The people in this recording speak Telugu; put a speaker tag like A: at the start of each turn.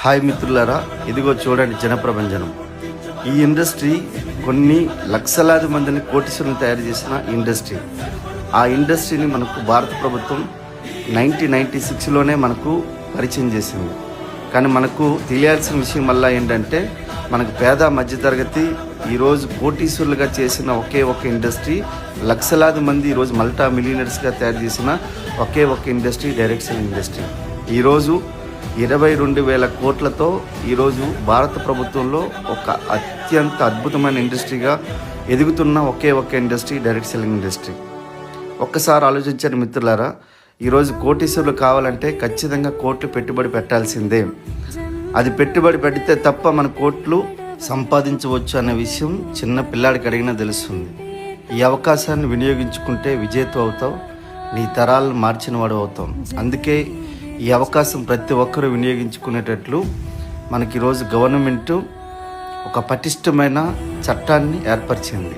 A: హాయ్ మిత్రులారా, ఇదిగో చూడండి జనప్రపంచనం. ఈ ఇండస్ట్రీ కొన్ని లక్షలాది మందిని కోటీశ్వరులను తయారు చేసిన ఇండస్ట్రీ. ఆ ఇండస్ట్రీని మనకు భారత ప్రభుత్వం 1996లోనే మనకు పరిచయం చేసింది. కానీ మనకు తెలియాల్సిన విషయం వల్ల ఏంటంటే, మనకు పేద మధ్యతరగతి ఈరోజు కోటీశ్వరులుగా చేసిన ఒకే ఒక ఇండస్ట్రీ, లక్షలాది మంది ఈరోజు మల్టా మిలియనర్స్గా తయారు చేసిన ఒకే ఒక ఇండస్ట్రీ డైరెక్ట్ సెల్లింగ్ ఇండస్ట్రీ. ఈరోజు 22,000 కోట్లతో ఈరోజు భారత ప్రభుత్వంలో ఒక అత్యంత అద్భుతమైన ఇండస్ట్రీగా ఎదుగుతున్న ఒకే ఒక ఇండస్ట్రీ డైరెక్ట్ సెల్లింగ్ ఇండస్ట్రీ. ఒక్కసారి ఆలోచించండి మిత్రులారా, ఈరోజు కోటీశ్వరులు కావాలంటే ఖచ్చితంగా కోట్లు పెట్టుబడి పెట్టాల్సిందే. అది పెట్టుబడి పెడితే తప్ప మన కోట్లు సంపాదించవచ్చు అనే విషయం చిన్న పిల్లాడికి అడిగినా తెలుస్తుంది. ఈ అవకాశాన్ని వినియోగించుకుంటే విజేత అవుతావు, నీ తరాలను మార్చిన వాడు అవుతాం. అందుకే ఈ అవకాశం ప్రతి ఒక్కరూ వినియోగించుకునేటట్లు మనకి ఈరోజు గవర్నమెంటు ఒక పటిష్టమైన చట్టాన్ని ఏర్పరిచింది.